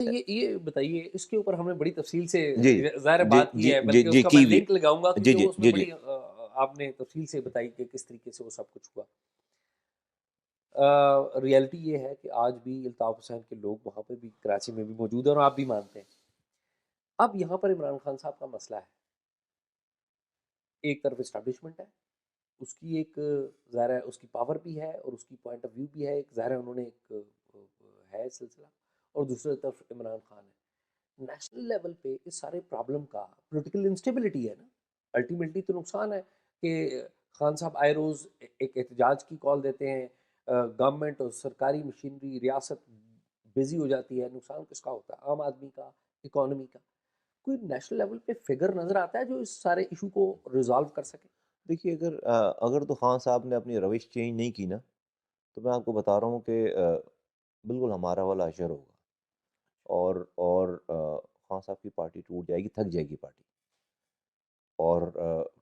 یہ بتائیے، اس کے اوپر ہم نے بڑی تفصیل سے جی ظاہر جی بات کی جی ہے، جی بلکہ اس جی کا میں کی بھی لنک لگاؤں گا جی کیونکہ جی اس میں جی جی بڑی آپ نے تفصیل سے بتائی کہ کس طریقے سے وہ سب کچھ ہوا۔ ریئلٹی یہ ہے کہ آج بھی الطاف حسین کے لوگ وہاں پہ بھی کراچی میں بھی موجود ہیں اور آپ بھی مانتے ہیں۔ اب یہاں پر عمران خان صاحب کا مسئلہ ہے، ایک طرف اسٹیبلشمنٹ ہے، اس کی ایک ظاہر ہے اس کی پاور بھی ہے اور اس کی پوائنٹ آف ویو بھی ہے، ایک ظاہر ہے انہوں نے ایک ہے سلسلہ، اور دوسری طرف عمران خان ہے۔ نیشنل لیول پہ اس سارے پرابلم کا پولیٹیکل انسٹیبلٹی ہے نا، الٹیمیٹلی تو نقصان ہے کہ خان صاحب آئے روز ایک احتجاج کی کال دیتے ہیں، گورنمنٹ اور سرکاری مشینری ریاست بزی ہو جاتی ہے، نقصان کس کا ہوتا ہے؟ عام آدمی کا، اکانومی کا۔ کوئی نیشنل لیول پہ فگر نظر آتا ہے جو اس سارے ایشو کو ریزالو کر سکے؟ دیکھیے اگر تو خان صاحب نے اپنی روش چینج نہیں کی نا، تو میں آپ کو بتا رہا ہوں کہ بالکل ہمارا والا اشر ہوگا، اور خان صاحب کی پارٹی ٹوٹ جائے گی، تھک جائے گی پارٹی، اور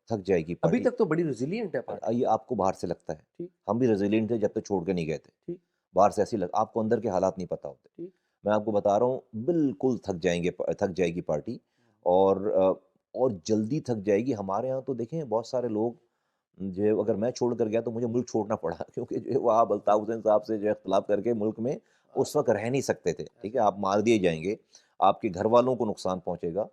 تھک جائے گی ابھی پارٹی۔ تک تو بڑی ریزیلینٹ ہے پارٹی۔ یہ آپ کو باہر سے لگتا ہے، ٹھیک ہم بھی ریزیلینٹ تھے جب تک چھوڑ کے نہیں گئے تھے، ٹھیک باہر سے ایسی آپ کو اندر کے حالات نہیں پتہ ہوتے۔ ٹھیک۔ میں آپ کو بتا رہا ہوں بالکل تھک جائے گی پارٹی، اور جلدی تھک جائے گی۔ ہمارے ہاں تو دیکھیں بہت سارے لوگ جو اگر میں چھوڑ کر گیا تو مجھے ملک چھوڑنا پڑا، کیونکہ جو ہے وہ آپ الطاف حسین صاحب سے جو اختلاف کر کے ملک میں اس وقت رہ نہیں سکتے تھے، ٹھیک ہے، آپ مار دیے جائیں گے، آپ کے گھر والوں کو نقصان پہنچے گا۔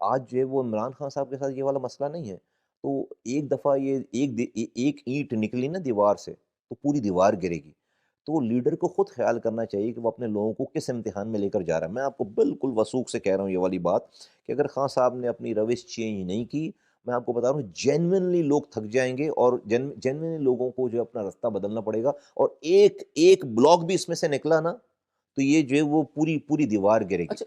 آج جو ہے وہ عمران خان صاحب کے ساتھ یہ والا مسئلہ نہیں ہے، تو ایک دفعہ یہ ایک اینٹ نکلی نا دیوار سے تو پوری دیوار گرے گی۔ تو لیڈر کو خود خیال کرنا چاہیے کہ وہ اپنے لوگوں کو کس امتحان میں لے کر جا رہا ہے۔ میں آپ کو بالکل وثوق سے کہہ رہا ہوں یہ والی بات کہ اگر خان صاحب نے اپنی روش چینج نہیں کی، میں آپ کو بتا رہا ہوں جینوئنلی لوگ تھک جائیں گے، اور جینوئنلی لوگوں کو جو اپنا راستہ بدلنا پڑے گا، اور ایک بلاک بھی اس میں سے نکلا نا تو یہ جو ہے وہ پوری دیوار گرے گی۔ اچھا